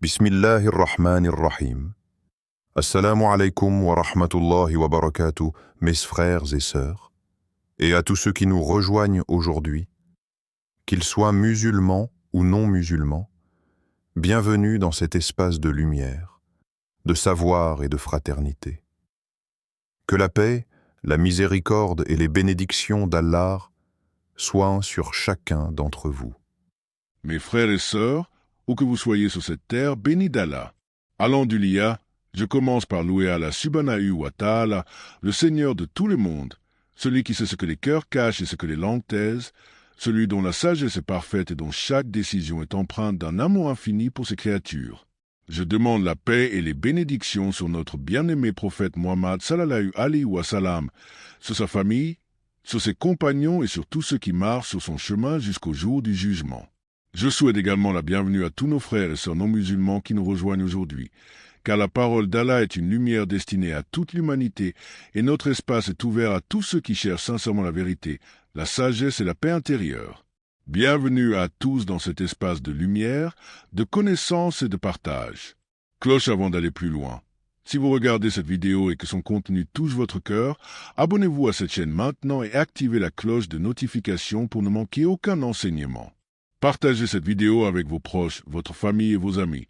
Bismillahirrahmanirrahim. Assalamu alaikum wa rahmatullahi wa barakatuh, mes frères et sœurs, et à tous ceux qui nous rejoignent aujourd'hui, qu'ils soient musulmans ou non musulmans, bienvenue dans cet espace de lumière, de savoir et de fraternité. Que la paix, la miséricorde et les bénédictions d'Allah soient sur chacun d'entre vous. Mes frères et sœurs, où que vous soyez sur cette terre, bénis d'Allah. Alhamdulillah, je commence par louer Allah subhanahu wa ta'ala, le Seigneur de tout le monde, celui qui sait ce que les cœurs cachent et ce que les langues taisent, celui dont la sagesse est parfaite et dont chaque décision est empreinte d'un amour infini pour ses créatures. Je demande la paix et les bénédictions sur notre bien-aimé prophète Muhammad sallallahu alayhi wa sallam, sur sa famille, sur ses compagnons et sur tous ceux qui marchent sur son chemin jusqu'au jour du jugement. Je souhaite également la bienvenue à tous nos frères et sœurs non musulmans qui nous rejoignent aujourd'hui, car la parole d'Allah est une lumière destinée à toute l'humanité et notre espace est ouvert à tous ceux qui cherchent sincèrement la vérité, la sagesse et la paix intérieure. Bienvenue à tous dans cet espace de lumière, de connaissance et de partage. Cloche avant d'aller plus loin. Si vous regardez cette vidéo et que son contenu touche votre cœur, abonnez-vous à cette chaîne maintenant et activez la cloche de notification pour ne manquer aucun enseignement. Partagez cette vidéo avec vos proches, votre famille et vos amis,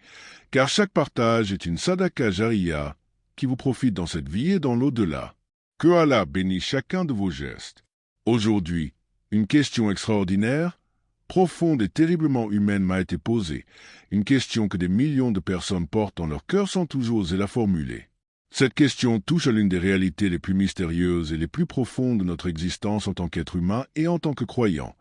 car chaque partage est une sadaqa jariya qui vous profite dans cette vie et dans l'au-delà. Que Allah bénisse chacun de vos gestes. Aujourd'hui, une question extraordinaire, profonde et terriblement humaine m'a été posée, une question que des millions de personnes portent dans leur cœur sans toujours oser la formuler. Cette question touche à l'une des réalités les plus mystérieuses et les plus profondes de notre existence en tant qu'être humain et en tant que croyant.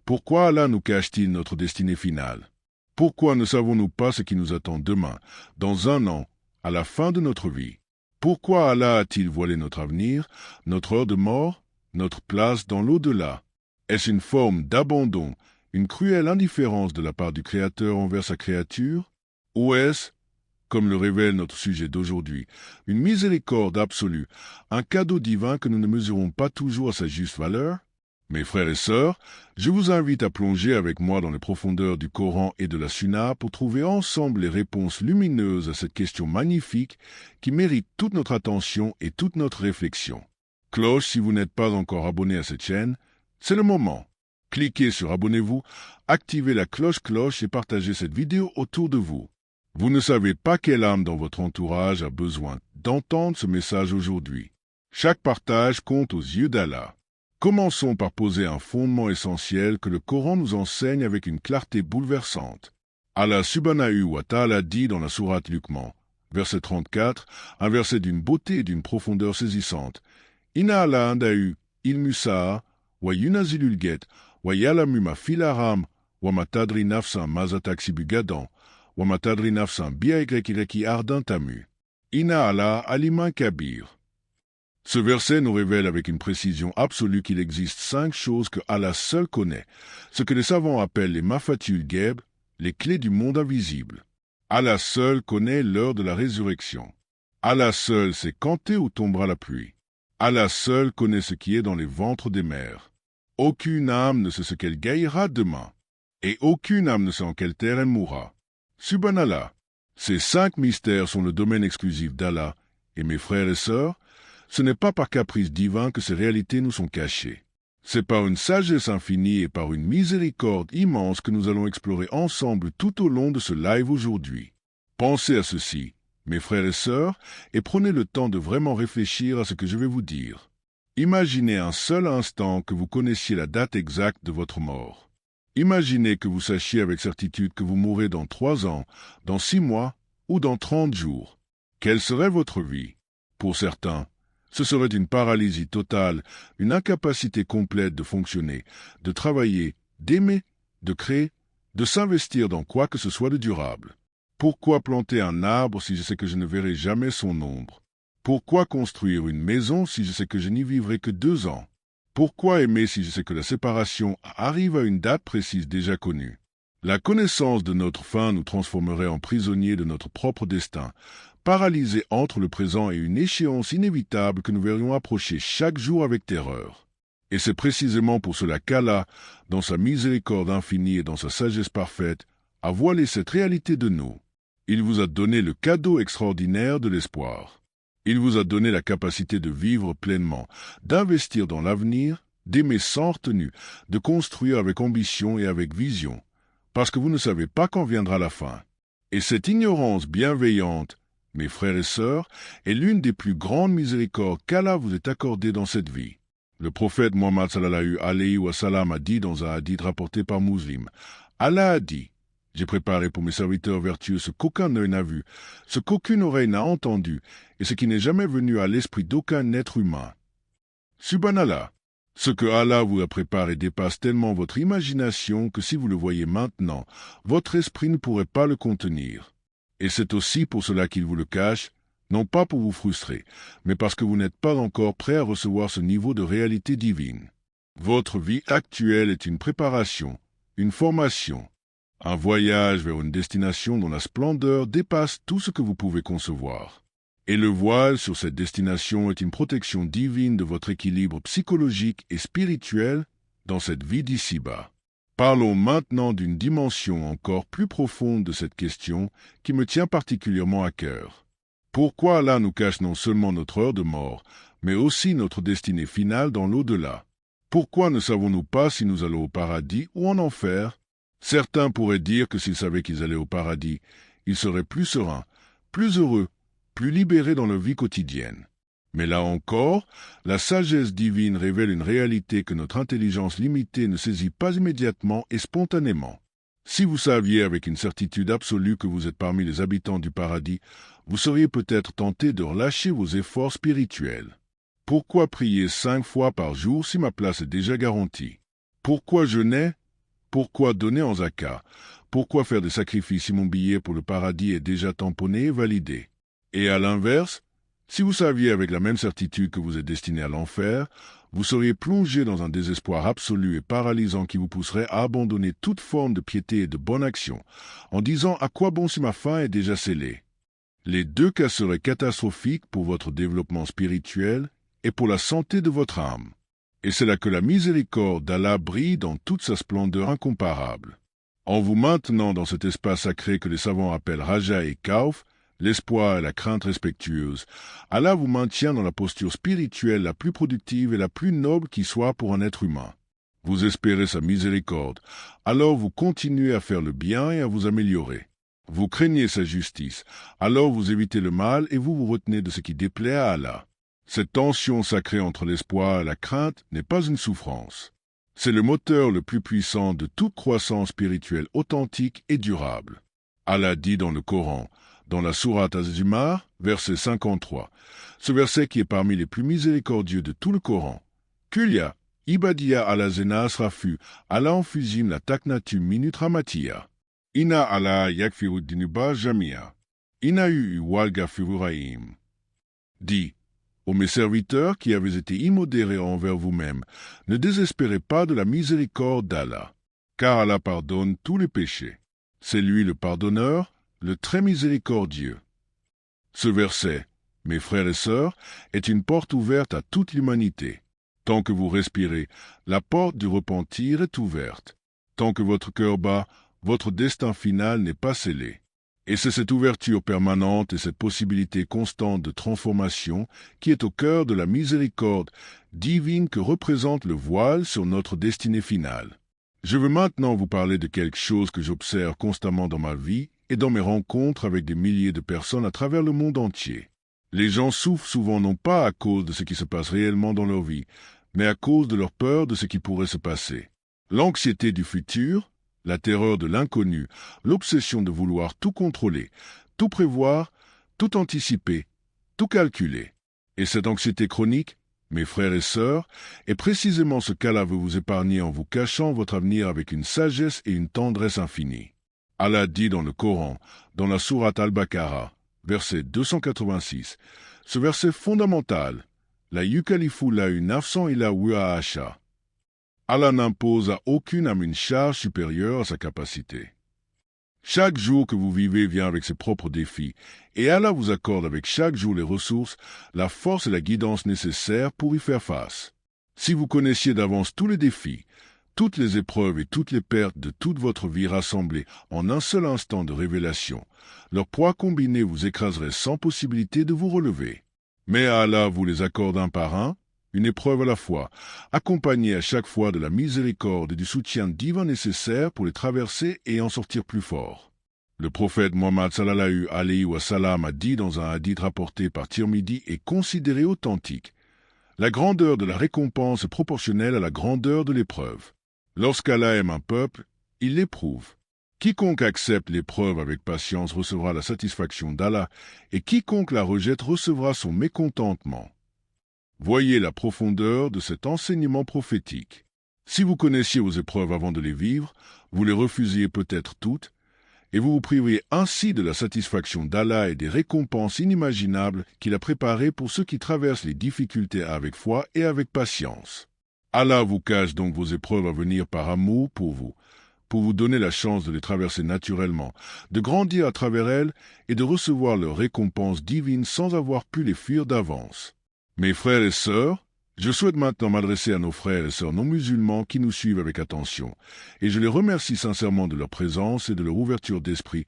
Pourquoi Allah nous cache-t-il notre destinée finale? Pourquoi ne savons-nous pas ce qui nous attend demain, dans un an, à la fin de notre vie? Pourquoi Allah a-t-il voilé notre avenir, notre heure de mort, notre place dans l'au-delà? Est-ce une forme d'abandon, une cruelle indifférence de la part du Créateur envers sa créature? Ou est-ce, comme le révèle notre sujet d'aujourd'hui, une miséricorde absolue, un cadeau divin que nous ne mesurons pas toujours à sa juste valeur? Mes frères et sœurs, je vous invite à plonger avec moi dans les profondeurs du Coran et de la Sunna pour trouver ensemble les réponses lumineuses à cette question magnifique qui mérite toute notre attention et toute notre réflexion. Cloche, si vous n'êtes pas encore abonné à cette chaîne, c'est le moment. Cliquez sur abonnez-vous, activez la cloche et partagez cette vidéo autour de vous. Vous ne savez pas quelle âme dans votre entourage a besoin d'entendre ce message aujourd'hui. Chaque partage compte aux yeux d'Allah. Commençons par poser un fondement essentiel que le Coran nous enseigne avec une clarté bouleversante. Allah subhanahu wa ta'ala dit dans la sourate Luqman, verset 34, un verset d'une beauté et d'une profondeur saisissante. Inna ala indahu ilmusa wa yunazilul get wa yalamu ma fil aram wa matadri nafsan mazataksibu gadan wa matadri nafsan biaygrekireki ardin tamu. Inna ala aliman kabir. Ce verset nous révèle avec une précision absolue qu'il existe 5 choses que Allah seul connaît, ce que les savants appellent les mafatul ghaib, les clés du monde invisible. Allah seul connaît l'heure de la résurrection. Allah seul sait quand et où tombera la pluie. Allah seul connaît ce qui est dans les ventres des mères. Aucune âme ne sait ce qu'elle gagnera demain, et aucune âme ne sait en quelle terre elle mourra. Subhanallah, ces 5 mystères sont le domaine exclusif d'Allah, et mes frères et sœurs, ce n'est pas par caprice divin que ces réalités nous sont cachées. C'est par une sagesse infinie et par une miséricorde immense que nous allons explorer ensemble tout au long de ce live aujourd'hui. Pensez à ceci, mes frères et sœurs, et prenez le temps de vraiment réfléchir à ce que je vais vous dire. Imaginez un seul instant que vous connaissiez la date exacte de votre mort. Imaginez que vous sachiez avec certitude que vous mourrez dans 3 ans, dans 6 mois ou dans 30 jours. Quelle serait votre vie? Pour certains, ce serait une paralysie totale, une incapacité complète de fonctionner, de travailler, d'aimer, de créer, de s'investir dans quoi que ce soit de durable. Pourquoi planter un arbre si je sais que je ne verrai jamais son ombre? Pourquoi construire une maison si je sais que je n'y vivrai que 2 ans? Pourquoi aimer si je sais que la séparation arrive à une date précise déjà connue? La connaissance de notre fin nous transformerait en prisonniers de notre propre destin, paralysés entre le présent et une échéance inévitable que nous verrions approcher chaque jour avec terreur. Et c'est précisément pour cela qu'Allah, dans sa miséricorde infinie et dans sa sagesse parfaite, a voilé cette réalité de nous. Il vous a donné le cadeau extraordinaire de l'espoir. Il vous a donné la capacité de vivre pleinement, d'investir dans l'avenir, d'aimer sans retenue, de construire avec ambition et avec vision, parce que vous ne savez pas quand viendra la fin. Et cette ignorance bienveillante, mes frères et sœurs, est l'une des plus grandes miséricordes qu'Allah vous ait accordées dans cette vie. Le prophète Muhammad sallallahu alayhi wa sallam a dit dans un hadith rapporté par Muslim, Allah a dit, j'ai préparé pour mes serviteurs vertueux ce qu'aucun œil n'a vu, ce qu'aucune oreille n'a entendu, et ce qui n'est jamais venu à l'esprit d'aucun être humain. Subhanallah, ce que Allah vous a préparé dépasse tellement votre imagination que si vous le voyez maintenant, votre esprit ne pourrait pas le contenir. Et c'est aussi pour cela qu'il vous le cache, non pas pour vous frustrer, mais parce que vous n'êtes pas encore prêt à recevoir ce niveau de réalité divine. Votre vie actuelle est une préparation, une formation, un voyage vers une destination dont la splendeur dépasse tout ce que vous pouvez concevoir. Et le voile sur cette destination est une protection divine de votre équilibre psychologique et spirituel dans cette vie d'ici-bas. Parlons maintenant d'une dimension encore plus profonde de cette question qui me tient particulièrement à cœur. Pourquoi Allah nous cache non seulement notre heure de mort, mais aussi notre destinée finale dans l'au-delà? Pourquoi ne savons-nous pas si nous allons au paradis ou en enfer? Certains pourraient dire que s'ils savaient qu'ils allaient au paradis, ils seraient plus sereins, plus heureux, plus libérés dans leur vie quotidienne. Mais là encore, la sagesse divine révèle une réalité que notre intelligence limitée ne saisit pas immédiatement et spontanément. Si vous saviez avec une certitude absolue que vous êtes parmi les habitants du paradis, vous seriez peut-être tenté de relâcher vos efforts spirituels. Pourquoi prier 5 fois par jour si ma place est déjà garantie? Pourquoi jeûner? Pourquoi donner en zakat? Pourquoi faire des sacrifices si mon billet pour le paradis est déjà tamponné et validé? Et à l'inverse, si vous saviez avec la même certitude que vous êtes destiné à l'enfer, vous seriez plongé dans un désespoir absolu et paralysant qui vous pousserait à abandonner toute forme de piété et de bonne action, en disant à quoi bon si ma fin est déjà scellée. Les deux cas seraient catastrophiques pour votre développement spirituel et pour la santé de votre âme. Et c'est là que la miséricorde d'Allah brille dans toute sa splendeur incomparable. En vous maintenant dans cet espace sacré que les savants appellent Raja et Kauf, l'espoir et la crainte respectueuse, Allah vous maintient dans la posture spirituelle la plus productive et la plus noble qui soit pour un être humain. Vous espérez sa miséricorde, alors vous continuez à faire le bien et à vous améliorer. Vous craignez sa justice, alors vous évitez le mal et vous vous retenez de ce qui déplaît à Allah. Cette tension sacrée entre l'espoir et la crainte n'est pas une souffrance. C'est le moteur le plus puissant de toute croissance spirituelle authentique et durable. Allah dit dans le Coran, dans la sourate Az-Zumar, verset 53, ce verset qui est parmi les plus miséricordieux de tout le Coran. Kulia, ibadia ala zenas rafu, ala enfuzim la taknatum minut ramatia. Ina ala yakfiru dinuba jamia. Ina wal gafiruraim. Dit, ô mes serviteurs qui avez été immodérés envers vous-mêmes, ne désespérez pas de la miséricorde d'Allah, car Allah pardonne tous les péchés. C'est lui le pardonneur, le très miséricordieux. Ce verset, mes frères et sœurs, est une porte ouverte à toute l'humanité. Tant que vous respirez, la porte du repentir est ouverte. Tant que votre cœur bat, votre destin final n'est pas scellé. Et c'est cette ouverture permanente et cette possibilité constante de transformation qui est au cœur de la miséricorde divine que représente le voile sur notre destinée finale. Je veux maintenant vous parler de quelque chose que j'observe constamment dans ma vie et dans mes rencontres avec des milliers de personnes à travers le monde entier. Les gens souffrent souvent non pas à cause de ce qui se passe réellement dans leur vie, mais à cause de leur peur de ce qui pourrait se passer. L'anxiété du futur, la terreur de l'inconnu, l'obsession de vouloir tout contrôler, tout prévoir, tout anticiper, tout calculer. Et cette anxiété chronique, mes frères et sœurs, est précisément ce qu'Allah veut vous épargner en vous cachant votre avenir avec une sagesse et une tendresse infinie. Allah dit dans le Coran, dans la sourate Al-Baqarah, verset 286, ce verset fondamental, la yukalifu la nafsan illa wus'aha. Allah n'impose à aucune âme une charge supérieure à sa capacité. Chaque jour que vous vivez vient avec ses propres défis, et Allah vous accorde avec chaque jour les ressources, la force et la guidance nécessaires pour y faire face. Si vous connaissiez d'avance tous les défis, toutes les épreuves et toutes les pertes de toute votre vie rassemblées en un seul instant de révélation, leur poids combiné vous écraserait sans possibilité de vous relever. Mais Allah vous les accorde un par un, une épreuve à la fois, accompagnée à chaque fois de la miséricorde et du soutien divin nécessaire pour les traverser et en sortir plus fort. Le prophète Muhammad sallallahu alayhi wa sallam a dit dans un hadith rapporté par Tirmidhi et considéré authentique: la grandeur de la récompense est proportionnelle à la grandeur de l'épreuve. Lorsqu'Allah aime un peuple, il l'éprouve. Quiconque accepte l'épreuve avec patience recevra la satisfaction d'Allah, et quiconque la rejette recevra son mécontentement. Voyez la profondeur de cet enseignement prophétique. Si vous connaissiez vos épreuves avant de les vivre, vous les refusiez peut-être toutes, et vous vous priveriez ainsi de la satisfaction d'Allah et des récompenses inimaginables qu'il a préparées pour ceux qui traversent les difficultés avec foi et avec patience. Allah vous cache donc vos épreuves à venir par amour pour vous donner la chance de les traverser naturellement, de grandir à travers elles et de recevoir leurs récompenses divines sans avoir pu les fuir d'avance. Mes frères et sœurs, je souhaite maintenant m'adresser à nos frères et sœurs non musulmans qui nous suivent avec attention, et je les remercie sincèrement de leur présence et de leur ouverture d'esprit,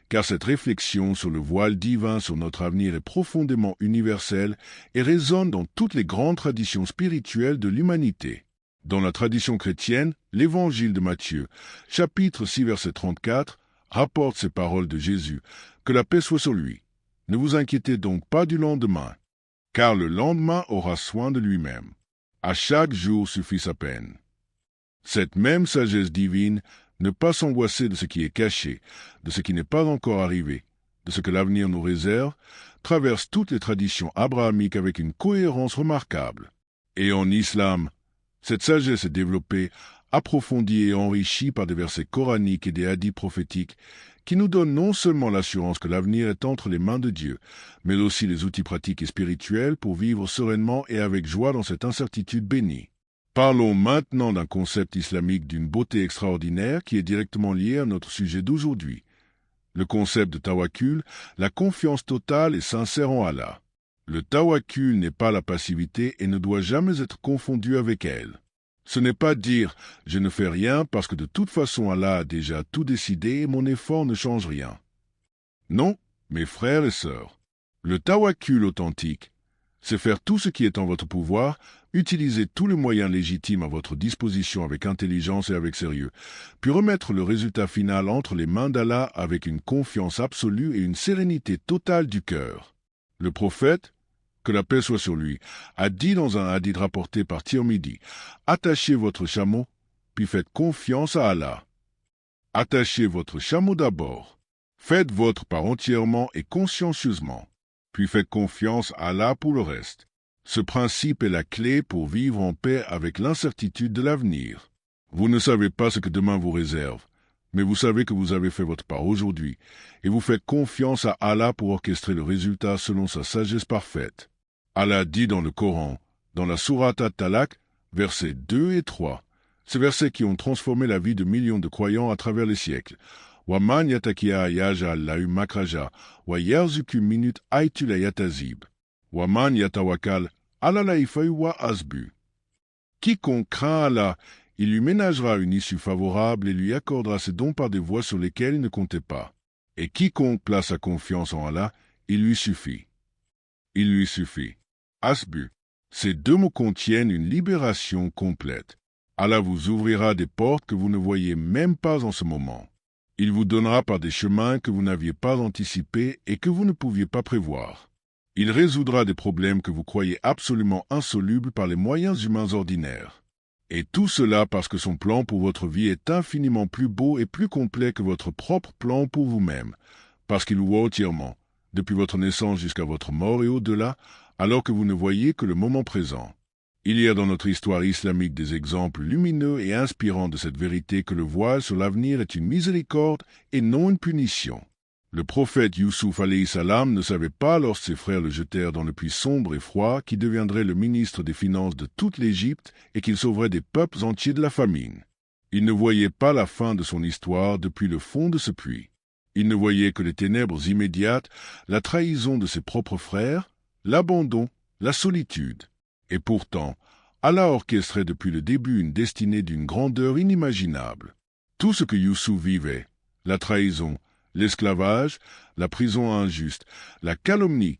car cette réflexion sur le voile divin sur notre avenir est profondément universelle et résonne dans toutes les grandes traditions spirituelles de l'humanité. Dans la tradition chrétienne, l'Évangile de Matthieu, chapitre 6, verset 34, rapporte ces paroles de Jésus: « Que la paix soit sur lui. Ne vous inquiétez donc pas du lendemain, car le lendemain aura soin de lui-même. À chaque jour suffit sa peine. » Cette même sagesse divine, ne pas s'angoisser de ce qui est caché, de ce qui n'est pas encore arrivé, de ce que l'avenir nous réserve, traverse toutes les traditions abrahamiques avec une cohérence remarquable. Et en islam, cette sagesse est développée, approfondie et enrichie par des versets coraniques et des hadiths prophétiques qui nous donnent non seulement l'assurance que l'avenir est entre les mains de Dieu, mais aussi les outils pratiques et spirituels pour vivre sereinement et avec joie dans cette incertitude bénie. Parlons maintenant d'un concept islamique d'une beauté extraordinaire qui est directement lié à notre sujet d'aujourd'hui. Le concept de tawakkul, la confiance totale et sincère en Allah. Le tawakkul n'est pas la passivité et ne doit jamais être confondu avec elle. Ce n'est pas dire « je ne fais rien parce que de toute façon Allah a déjà tout décidé et mon effort ne change rien ». Non, mes frères et sœurs, le tawakkul authentique, c'est faire tout ce qui est en votre pouvoir, utiliser tous les moyens légitimes à votre disposition avec intelligence et avec sérieux, puis remettre le résultat final entre les mains d'Allah avec une confiance absolue et une sérénité totale du cœur. Le prophète, que la paix soit sur lui, a dit dans un hadith rapporté par Tirmidhi: « Attachez votre chameau, puis faites confiance à Allah. » Attachez votre chameau d'abord. Faites votre part entièrement et consciencieusement. Puis faites confiance à Allah pour le reste. Ce principe est la clé pour vivre en paix avec l'incertitude de l'avenir. Vous ne savez pas ce que demain vous réserve, mais vous savez que vous avez fait votre part aujourd'hui, et vous faites confiance à Allah pour orchestrer le résultat selon sa sagesse parfaite. Allah dit dans le Coran, dans la sourate At-Talaq, versets 2 et 3, ces versets qui ont transformé la vie de millions de croyants à travers les siècles. Waman yatakia yajal lahu makraja, wa yarzuku minut aitu la yatazib. Waman yatawakal ala la wa asbu. Quiconque craint Allah, il lui ménagera une issue favorable et lui accordera ses dons par des voies sur lesquelles il ne comptait pas. Et quiconque place sa confiance en Allah, il lui suffit. Il lui suffit. Asbu. Ces deux mots contiennent une libération complète. Allah vous ouvrira des portes que vous ne voyez même pas en ce moment. Il vous donnera par des chemins que vous n'aviez pas anticipés et que vous ne pouviez pas prévoir. Il résoudra des problèmes que vous croyez absolument insolubles par les moyens humains ordinaires. Et tout cela parce que son plan pour votre vie est infiniment plus beau et plus complet que votre propre plan pour vous-même, parce qu'il vous voit entièrement, depuis votre naissance jusqu'à votre mort et au-delà, alors que vous ne voyez que le moment présent. Il y a dans notre histoire islamique des exemples lumineux et inspirants de cette vérité que le voile sur l'avenir est une miséricorde et non une punition. Le prophète Youssouf alayhi salam ne savait pas lorsque ses frères le jetèrent dans le puits sombre et froid qui deviendrait le ministre des Finances de toute l'Égypte et qu'il sauverait des peuples entiers de la famine. Il ne voyait pas la fin de son histoire depuis le fond de ce puits. Il ne voyait que les ténèbres immédiates, la trahison de ses propres frères, l'abandon, la solitude. Et pourtant, Allah orchestrait depuis le début une destinée d'une grandeur inimaginable. Tout ce que Youssouf vivait, la trahison, l'esclavage, la prison injuste, la calomnie,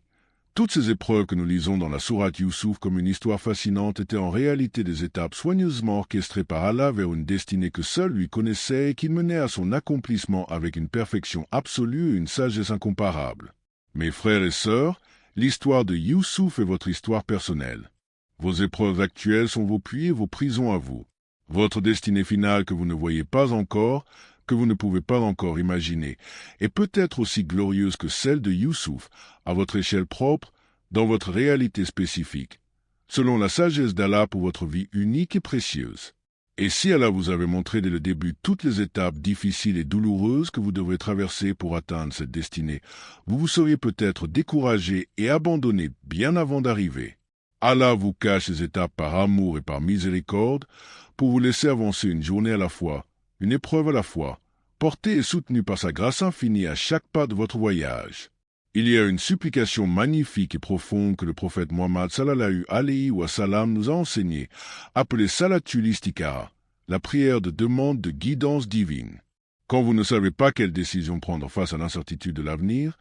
toutes ces épreuves que nous lisons dans la sourate Youssouf comme une histoire fascinante étaient en réalité des étapes soigneusement orchestrées par Allah vers une destinée que seul lui connaissait et qu'il menait à son accomplissement avec une perfection absolue et une sagesse incomparable. Mes frères et sœurs, l'histoire de Youssouf est votre histoire personnelle. Vos épreuves actuelles sont vos puits et vos prisons à vous. Votre destinée finale que vous ne voyez pas encore, que vous ne pouvez pas encore imaginer, est peut-être aussi glorieuse que celle de Youssouf, à votre échelle propre, dans votre réalité spécifique, selon la sagesse d'Allah pour votre vie unique et précieuse. Et si Allah vous avait montré dès le début toutes les étapes difficiles et douloureuses que vous devrez traverser pour atteindre cette destinée, vous vous seriez peut-être découragé et abandonné bien avant d'arriver. Allah vous cache ces étapes par amour et par miséricorde pour vous laisser avancer une journée à la fois, une épreuve à la fois, porté et soutenu par sa grâce infinie à chaque pas de votre voyage. Il y a une supplication magnifique et profonde que le prophète Muhammad sallallahu alayhi wa sallam nous a enseignée, appelée Salatul Istikhara, la prière de demande de guidance divine. Quand vous ne savez pas quelle décision prendre face à l'incertitude de l'avenir,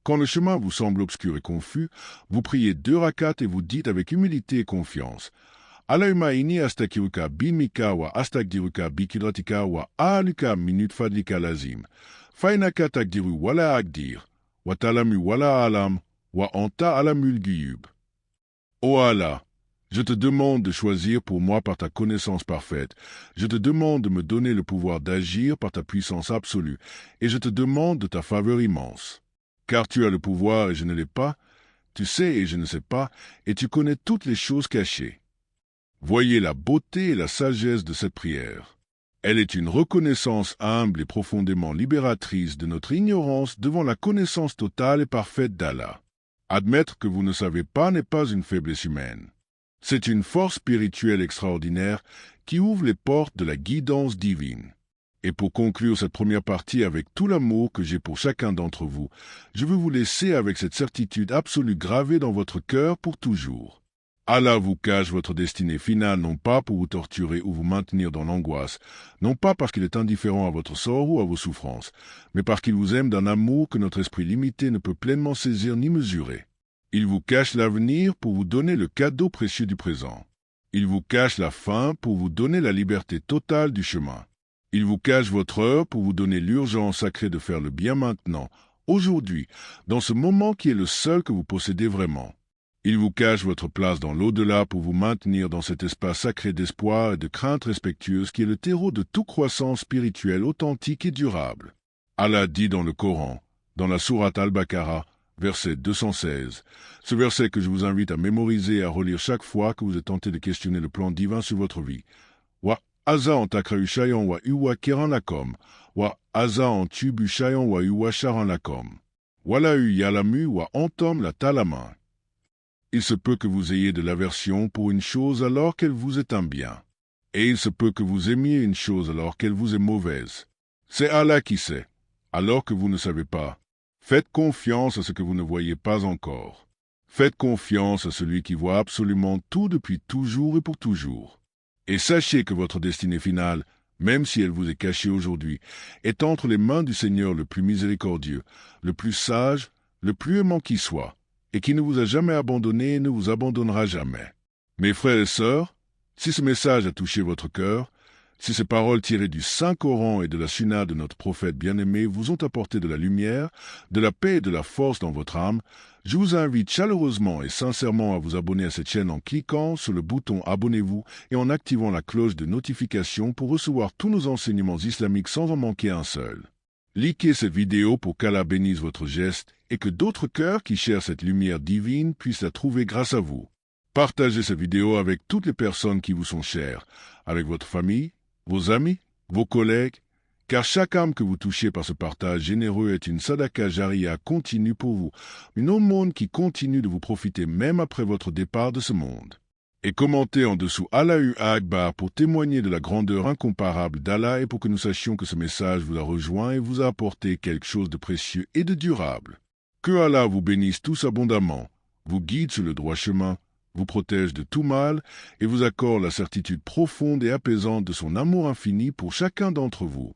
quand le chemin vous semble obscur et confus, vous priez 2 rakats et vous dites avec humilité et confiance: Allahumma inni astakiruka bimika wa astagdiruka bikidratika wa aluka minut fadlika lazim. Fainaka takdiru wala akdir, wa talamu wala alam, wa anta alamul guyub. Ô Allah, je te demande de choisir pour moi par ta connaissance parfaite. Je te demande de me donner le pouvoir d'agir par ta puissance absolue. Et je te demande de ta faveur immense. Car tu as le pouvoir et je ne l'ai pas, tu sais et je ne sais pas, et tu connais toutes les choses cachées. Voyez la beauté et la sagesse de cette prière. Elle est une reconnaissance humble et profondément libératrice de notre ignorance devant la connaissance totale et parfaite d'Allah. Admettre que vous ne savez pas n'est pas une faiblesse humaine. C'est une force spirituelle extraordinaire qui ouvre les portes de la guidance divine. Et pour conclure cette première partie avec tout l'amour que j'ai pour chacun d'entre vous, je veux vous laisser avec cette certitude absolue gravée dans votre cœur pour toujours. Allah vous cache votre destinée finale non pas pour vous torturer ou vous maintenir dans l'angoisse, non pas parce qu'il est indifférent à votre sort ou à vos souffrances, mais parce qu'il vous aime d'un amour que notre esprit limité ne peut pleinement saisir ni mesurer. Il vous cache l'avenir pour vous donner le cadeau précieux du présent. Il vous cache la fin pour vous donner la liberté totale du chemin. Il vous cache votre heure pour vous donner l'urgence sacrée de faire le bien maintenant, aujourd'hui, dans ce moment qui est le seul que vous possédez vraiment. Il vous cache votre place dans l'au-delà pour vous maintenir dans cet espace sacré d'espoir et de crainte respectueuse qui est le terreau de toute croissance spirituelle authentique et durable. Allah dit dans le Coran, dans la sourate Al-Baqarah, verset 216, ce verset que je vous invite à mémoriser et à relire chaque fois que vous êtes tenté de questionner le plan divin sur votre vie. Wa aza en takra'u shayan wa uwa kiran lakom, wa aza en tubu shayan wa uwa sharan lakom. Wala'u yalamu wa antom la talama. Il se peut que vous ayez de l'aversion pour une chose alors qu'elle vous est un bien. Et il se peut que vous aimiez une chose alors qu'elle vous est mauvaise. C'est Allah qui sait, alors que vous ne savez pas. Faites confiance à ce que vous ne voyez pas encore. Faites confiance à celui qui voit absolument tout depuis toujours et pour toujours. Et sachez que votre destinée finale, même si elle vous est cachée aujourd'hui, est entre les mains du Seigneur le plus miséricordieux, le plus sage, le plus aimant qui soit, et qui ne vous a jamais abandonné et ne vous abandonnera jamais. Mes frères et sœurs, si ce message a touché votre cœur, si ces paroles tirées du Saint-Coran et de la Sunna de notre prophète bien-aimé vous ont apporté de la lumière, de la paix et de la force dans votre âme, je vous invite chaleureusement et sincèrement à vous abonner à cette chaîne en cliquant sur le bouton « Abonnez-vous » et en activant la cloche de notification pour recevoir tous nos enseignements islamiques sans en manquer un seul. Likez cette vidéo pour qu'Allah bénisse votre geste et que d'autres cœurs qui cherchent cette lumière divine puissent la trouver grâce à vous. Partagez cette vidéo avec toutes les personnes qui vous sont chères, avec votre famille, vos amis, vos collègues, car chaque âme que vous touchez par ce partage généreux est une sadaka jariya continue pour vous, une aumône qui continue de vous profiter même après votre départ de ce monde. Et commentez en dessous Allahu Akbar pour témoigner de la grandeur incomparable d'Allah et pour que nous sachions que ce message vous a rejoint et vous a apporté quelque chose de précieux et de durable. Que Allah vous bénisse tous abondamment, vous guide sur le droit chemin, vous protège de tout mal et vous accorde la certitude profonde et apaisante de son amour infini pour chacun d'entre vous.